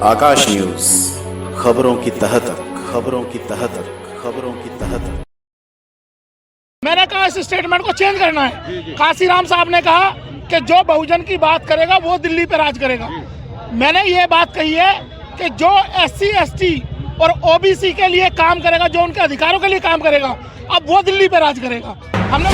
आकाश news, खबरों की तह तक, खबरों की तह तक, खबरों की तह तक। मैंने कहा इस स्टेटमेंट को चेंज करना है। काशीराम साहब ने कहा कि जो बहुजन की बात करेगा वो दिल्ली पे राज करेगा। मैंने ये बात कही है कि जो SC ST और OBC के लिए काम करेगा, जो उनके अधिकारों के लिए काम करेगा, अब वो दिल्ली पे राज करेगा। हमने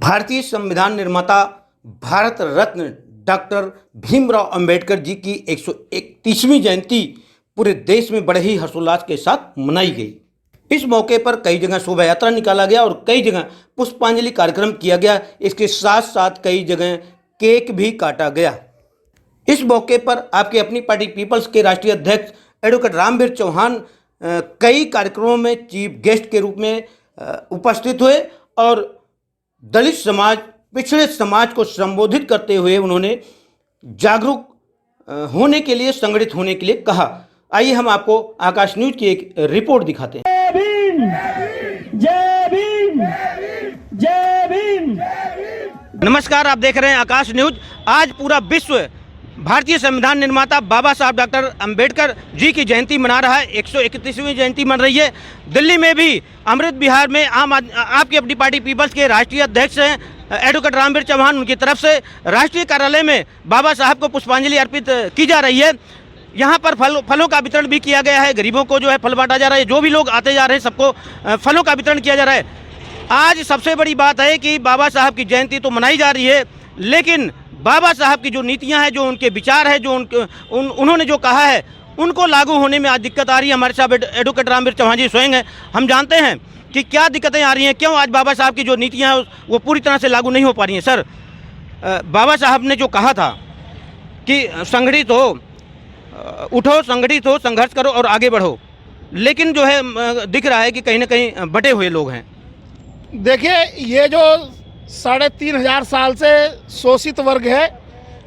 भारतीय संविधान निर्माता भारत रत्न डॉक्टर भीमराव अंबेडकर जी की 131वीं जयंती पूरे देश में बड़े ही हर्षोल्लास के साथ मनाई गई। इस मौके पर कई जगह शोभा यात्रा निकाला गया और कई जगह पुष्पांजलि कार्यक्रम किया गया। इसके साथ साथ कई जगह केक भी काटा गया। इस मौके पर आपकी अपनी पार्टी पीपल्स के राष्ट्रीय अध्यक्ष एडवोकेट रामवीर चौहान कई कार्यक्रमों में चीफ गेस्ट के रूप में उपस्थित हुए और दलित समाज, पिछड़े समाज को संबोधित करते हुए उन्होंने जागरूक होने के लिए, संगठित होने के लिए कहा। आइए हम आपको आकाश न्यूज की एक रिपोर्ट दिखाते हैं। जय भीम, जय भीम, जय भीम। नमस्कार, आप देख रहे हैं आकाश न्यूज। आज पूरा विश्व भारतीय संविधान निर्माता बाबा साहब डॉक्टर अंबेडकर जी की जयंती मना रहा है। 131वीं जयंती मन रही है। दिल्ली में भी अमृत विहार में आपकी अपनी पार्टी पीपल्स के राष्ट्रीय अध्यक्ष हैं एडवोकेट रामवीर चौहान, उनकी तरफ से राष्ट्रीय कार्यालय में बाबा साहब को पुष्पांजलि अर्पित की जा रही है। यहाँ पर फलों का वितरण भी किया गया है। गरीबों को जो है फल बांटा जा रहा है। जो भी लोग आते जा रहे हैं सबको फलों का वितरण किया जा रहा है। आज सबसे बड़ी बात है कि बाबा साहब की जयंती तो मनाई जा रही है, लेकिन बाबा साहब की जो नीतियाँ हैं, जो उनके विचार है, जो उन्होंने जो कहा है, उनको लागू होने में आज दिक्कत आ रही है। हमारे साथ एडवोकेट रामवीर चौहान जी स्वयं हैं। हम जानते हैं कि क्या दिक्कतें आ रही हैं, क्यों आज बाबा साहब की जो नीतियाँ हैं वो पूरी तरह से लागू नहीं हो पा रही हैं। सर, बाबा साहब ने जो कहा था कि संगठित हो, उठो, संगठित हो, संघर्ष करो और आगे बढ़ो, लेकिन जो है दिख रहा है कि कहीं ना कहीं बटे हुए लोग हैं। देखिए, ये जो 3500 साल से शोषित वर्ग है,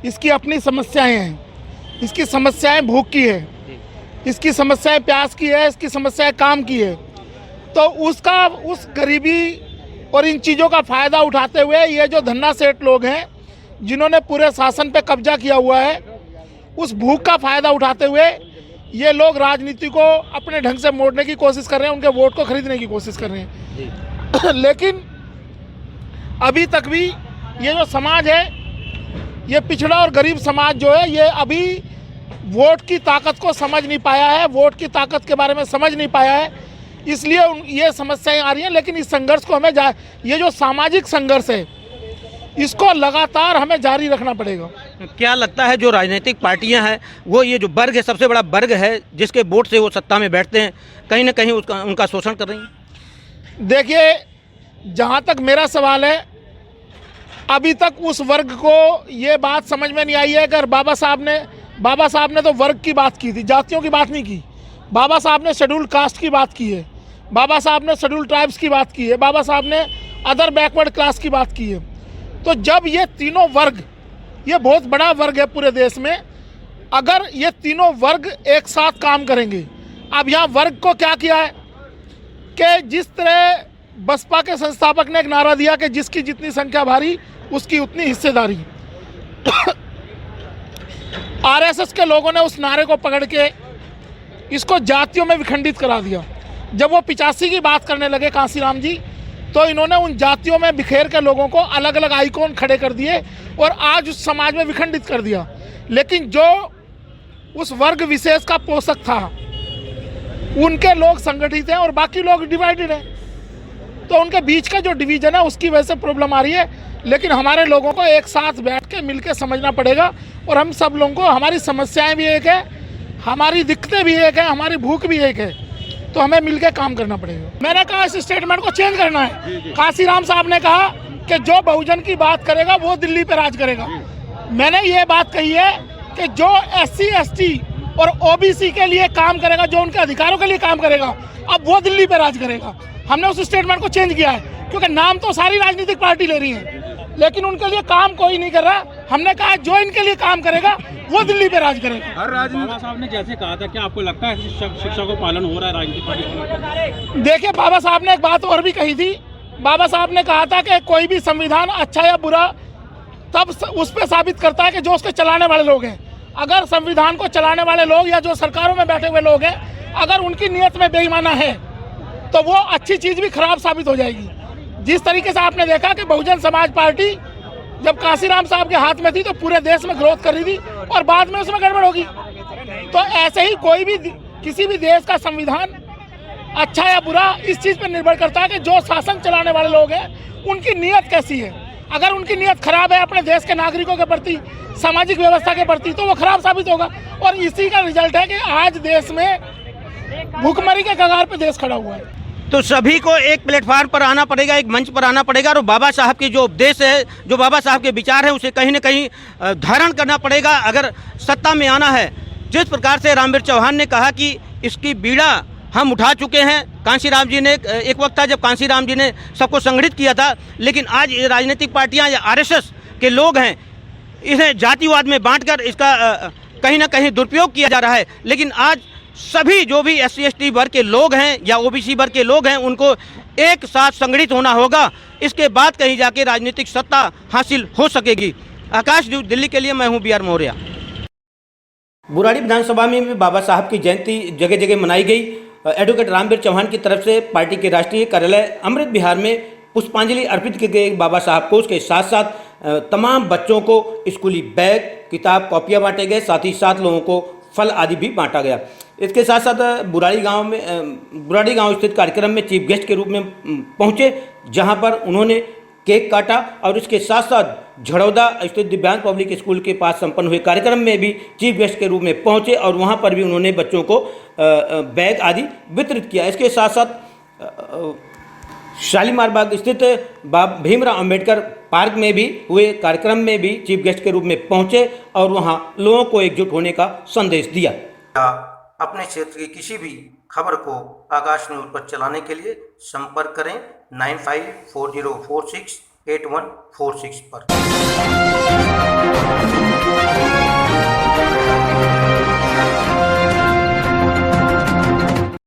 इसकी अपनी समस्याएं हैं। इसकी समस्याएं भूख की है, इसकी समस्याएं प्यास की है, इसकी समस्याएं काम की है। तो उस गरीबी और इन चीज़ों का फ़ायदा उठाते हुए ये जो धन्ना सेठ लोग हैं, जिन्होंने पूरे शासन पे कब्जा किया हुआ है, उस भूख का फ़ायदा उठाते हुए ये लोग राजनीति को अपने ढंग से मोड़ने की कोशिश कर रहे हैं, उनके वोट को खरीदने की कोशिश कर रहे हैं। लेकिन अभी तक भी ये जो समाज है, ये पिछड़ा और गरीब समाज जो है, ये अभी वोट की ताकत को समझ नहीं पाया है, वोट की ताकत के बारे में समझ नहीं पाया है। इसलिए ये समस्याएं आ रही हैं। लेकिन इस संघर्ष को हमें ये जो सामाजिक संघर्ष है, इसको लगातार हमें जारी रखना पड़ेगा। क्या लगता है जो राजनीतिक पार्टियां हैं, वो ये जो वर्ग है, सबसे बड़ा वर्ग है जिसके वोट से वो सत्ता में बैठते हैं, कहीं ना कहीं उनका शोषण कर रही हैं? देखिए, जहाँ तक मेरा सवाल है, अभी तक उस वर्ग को ये बात समझ में नहीं आई है। अगर बाबा साहब ने तो वर्ग की बात की थी, जातियों की बात नहीं की। बाबा साहब ने शेड्यूल्ड कास्ट की बात की है, बाबा साहब ने शेड्यूल्ड ट्राइब्स की बात की है, बाबा साहब ने अदर बैकवर्ड क्लास की बात की है। तो जब ये तीनों वर्ग, ये बहुत बड़ा वर्ग है पूरे देश में, अगर ये तीनों वर्ग एक साथ काम करेंगे। अब यहाँ वर्ग को क्या किया है कि जिस तरह बसपा के संस्थापक ने एक नारा दिया कि जिसकी जितनी संख्या भारी उसकी उतनी हिस्सेदारी, RSS के लोगों ने उस नारे को पकड़ के इसको जातियों में विखंडित करा दिया। जब वो 85 की बात करने लगे काशीराम जी, तो इन्होंने उन जातियों में बिखेर के लोगों को अलग अलग आइकॉन खड़े कर दिए और आज उस समाज में विखंडित कर दिया। लेकिन जो उस वर्ग विशेष का पोषक था, उनके लोग संगठित हैं और बाकी लोग डिवाइडेड हैं। तो उनके बीच का जो डिवीजन है, उसकी वजह से प्रॉब्लम आ रही है। लेकिन हमारे लोगों को एक साथ बैठ के मिल के समझना पड़ेगा और हम सब लोगों को, हमारी समस्याएं भी एक है, हमारी दिक्कतें भी एक है, हमारी भूख भी एक है, तो हमें मिलकर काम करना पड़ेगा। मैंने कहा इस स्टेटमेंट को चेंज करना है। काशीराम साहब ने कहा कि जो बहुजन की बात करेगा वो दिल्ली पे राज करेगा। मैंने ये बात कही है कि जो SC ST और OBC के लिए काम करेगा, जो उनके अधिकारों के लिए काम करेगा, अब वो दिल्ली पे राज करेगा। हमने उस स्टेटमेंट को चेंज किया है, क्योंकि नाम तो सारी राजनीतिक पार्टी ले रही है, लेकिन उनके लिए काम कोई नहीं कर रहा। हमने कहा जो इनके लिए काम करेगा वो दिल्ली पे राज करेगा। हर बाबा साहब ने जैसे कहा था, क्या आपको लगता है शिक्षा को पालन हो रहा है राजनीतिक पार्टी? देखिए, बाबा साहब ने एक बात और भी कही थी। बाबा साहब ने कहा था कि कोई भी संविधान अच्छा या बुरा तब उस पर साबित करता है कि जो उसके चलाने वाले लोग हैं, अगर संविधान को चलाने वाले लोग या जो सरकारों में बैठे हुए लोग हैं, अगर उनकी नीयत में बेईमाना है तो वो अच्छी चीज़ भी खराब साबित हो जाएगी। जिस तरीके से आपने देखा कि बहुजन समाज पार्टी जब कांसीराम साहब के हाथ में थी तो पूरे देश में ग्रोथ कर रही थी और बाद में उसमें गड़बड़ होगी। तो ऐसे ही कोई भी किसी भी देश का संविधान अच्छा या बुरा इस चीज़ पर निर्भर करता है कि जो शासन चलाने वाले लोग हैं उनकी नीयत कैसी है। अगर उनकी नीयत खराब है अपने देश के नागरिकों के प्रति, सामाजिक व्यवस्था के प्रति, तो वो खराब साबित होगा। और इसी का रिजल्ट है कि आज देश में भूखमरी के कगार पे देश खड़ा हुआ है। तो सभी को एक प्लेटफार्म पर आना पड़ेगा, एक मंच पर आना पड़ेगा और बाबा साहब के जो उपदेश है, जो बाबा साहब के विचार हैं, उसे कहीं न कहीं धारण करना पड़ेगा अगर सत्ता में आना है। जिस प्रकार से रामवीर चौहान ने कहा कि इसकी बीड़ा हम उठा चुके हैं। कांशीराम जी ने एक वक्त था जब कांशीराम जी ने सबको संगठित किया था, लेकिन आज राजनीतिक पार्टियां या आरएसएस के लोग हैं, इन्हें जातिवाद में बांटकर इसका कहीं ना कहीं दुरुपयोग किया जा रहा है। लेकिन आज सभी जो भी SC ST वर्ग के लोग हैं या OBC वर्ग के लोग हैं, उनको एक साथ संगठित होना होगा। इसके बाद कहीं जाके राजनीतिक सत्ता हासिल हो सकेगी। आकाश न्यूज दिल्ली के लिए मैं हूँ BR मौर्य। बुराड़ी विधानसभा में भी बाबा साहब की जयंती जगह जगह मनाई गई। एडवोकेट रामवीर चौहान की तरफ से पार्टी के राष्ट्रीय कार्यालय अमृत विहार में पुष्पांजलि अर्पित की गई। बाबा साहब को उसके साथ साथ तमाम बच्चों को स्कूली बैग, किताब, कॉपियाँ बांटे गए, साथ ही साथ लोगों को फल आदि भी बांटा गया। इसके साथ साथ बुराड़ी गांव स्थित कार्यक्रम में चीफ गेस्ट के रूप में पहुंचे, जहां पर उन्होंने केक काटा और इसके साथ साथ झड़ौदा स्थित दिव्यांग पब्लिक स्कूल के पास संपन्न हुए कार्यक्रम में भी चीफ गेस्ट के रूप में पहुंचे और वहां पर भी उन्होंने बच्चों को बैग आदि वितरित किया। इसके साथ साथ शालीमार बाग स्थित भीमराव अंबेडकर पार्क में भी हुए कार्यक्रम में भी चीफ गेस्ट के रूप में पहुंचे और वहां लोगों को एकजुट होने का संदेश दिया। अपने क्षेत्र की किसी भी खबर को आकाश न्यूज पर चलाने के लिए संपर्क करें 9540468146 पर।